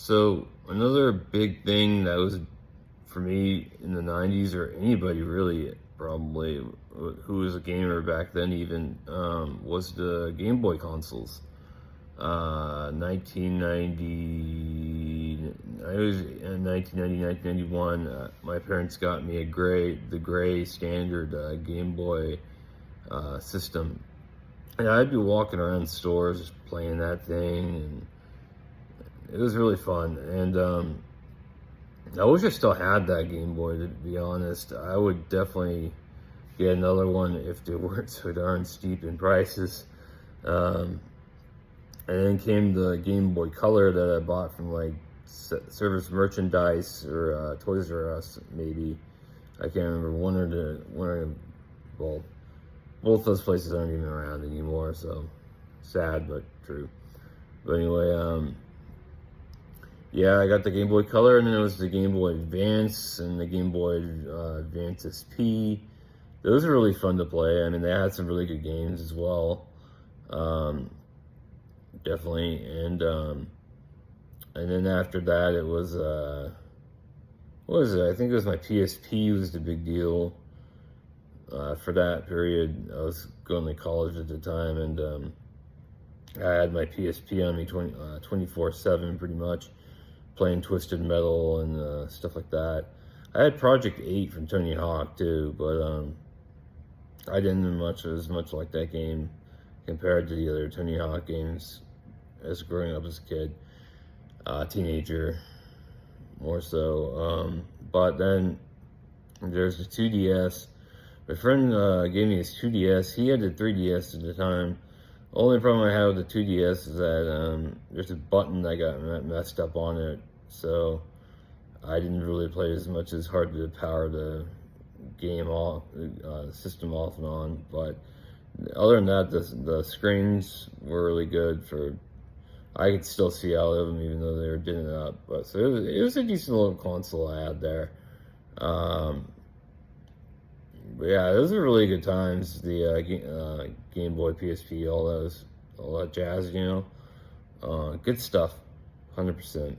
So another big thing that was for me in the 90s, or anybody really probably who was a gamer back then even, was the Game Boy consoles. 1990, I was in 1990, 1991, my parents got me the gray standard Game Boy system. And I'd be walking around stores playing that thing, and it was really fun. And I wish I still had that Game Boy, to be honest. I would definitely get another one if they weren't so darn steep in prices. Um, and then came the Game Boy Color that I bought from like Service Merchandise or Toys R Us, maybe. I can't remember, well, both those places aren't even around anymore, so sad but true. But anyway, yeah, I got the Game Boy Color, and then it was the Game Boy Advance and the Game Boy Advance SP. Those are really fun to play. I mean, they had some really good games as well, definitely. And then after that, it was what was it? I think it was my PSP was the big deal for that period. I was going to college at the time, and I had my PSP on me 24/7 pretty much, playing Twisted Metal and stuff like that. I had Project 8 from Tony Hawk too, but I didn't as much like that game compared to the other Tony Hawk games as growing up as a kid, teenager more so. But then there's the 2DS. My friend gave me his 2DS. He had the 3DS at the time. The only problem I had with the 2DS is that there's a button that got messed up on it, so I didn't really play as much. As hard to power the game off, system off and on. But other than that, the screens were really good. I could still see out of them even though they were dimming it up. But so it was a decent little console I had there. But yeah, those are really good times. The Game Boy, PSP, all that jazz, good stuff, 100%.